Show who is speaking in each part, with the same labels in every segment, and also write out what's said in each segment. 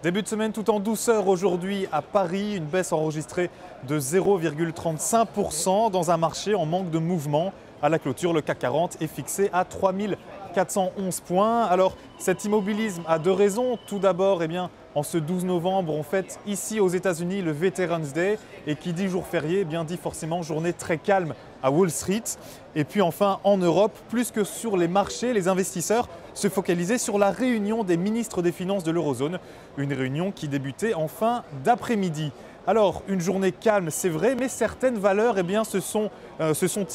Speaker 1: Début de semaine tout en douceur aujourd'hui à Paris, une baisse enregistrée de 0,35% dans un marché en manque de mouvement. À la clôture, le CAC 40 est fixé à 3411 points. Alors cet immobilisme a deux raisons. Tout d'abord, en ce 12 novembre, on fête ici aux États-Unis le Veterans Day et qui dit jour férié, dit forcément journée très calme à Wall Street. Et puis enfin en Europe, plus que sur les marchés, les investisseurs se focalisaient sur la réunion des ministres des Finances de l'Eurozone, une réunion qui débutait en fin d'après-midi. Alors, une journée calme, c'est vrai, mais certaines valeurs se sont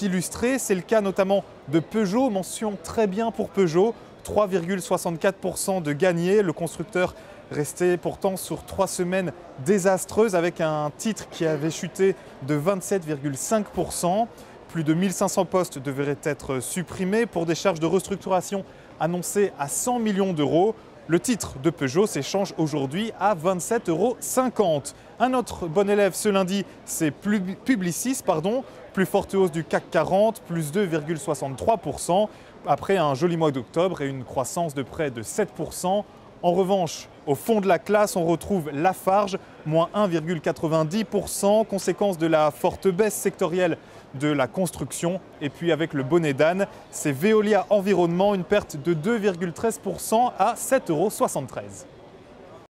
Speaker 1: illustrées. C'est le cas notamment de Peugeot, mention très bien pour Peugeot, 3,64% de gagné. Le constructeur restait pourtant sur 3 semaines désastreuses avec un titre qui avait chuté de 27,5%. Plus de 1500 postes devraient être supprimés pour des charges de restructuration annoncées à 100 millions d'euros. Le titre de Peugeot s'échange aujourd'hui à 27,50 €. Un autre bon élève ce lundi, c'est Publicis, plus forte hausse du CAC 40, plus 2,63%, après un joli mois d'octobre et une croissance de près de 7%. En revanche, au fond de la classe, on retrouve Lafarge, moins 1,90%, conséquence de la forte baisse sectorielle de la construction. Et puis avec le bonnet d'âne, c'est Veolia Environnement, une perte de 2,13% à 7,73 €.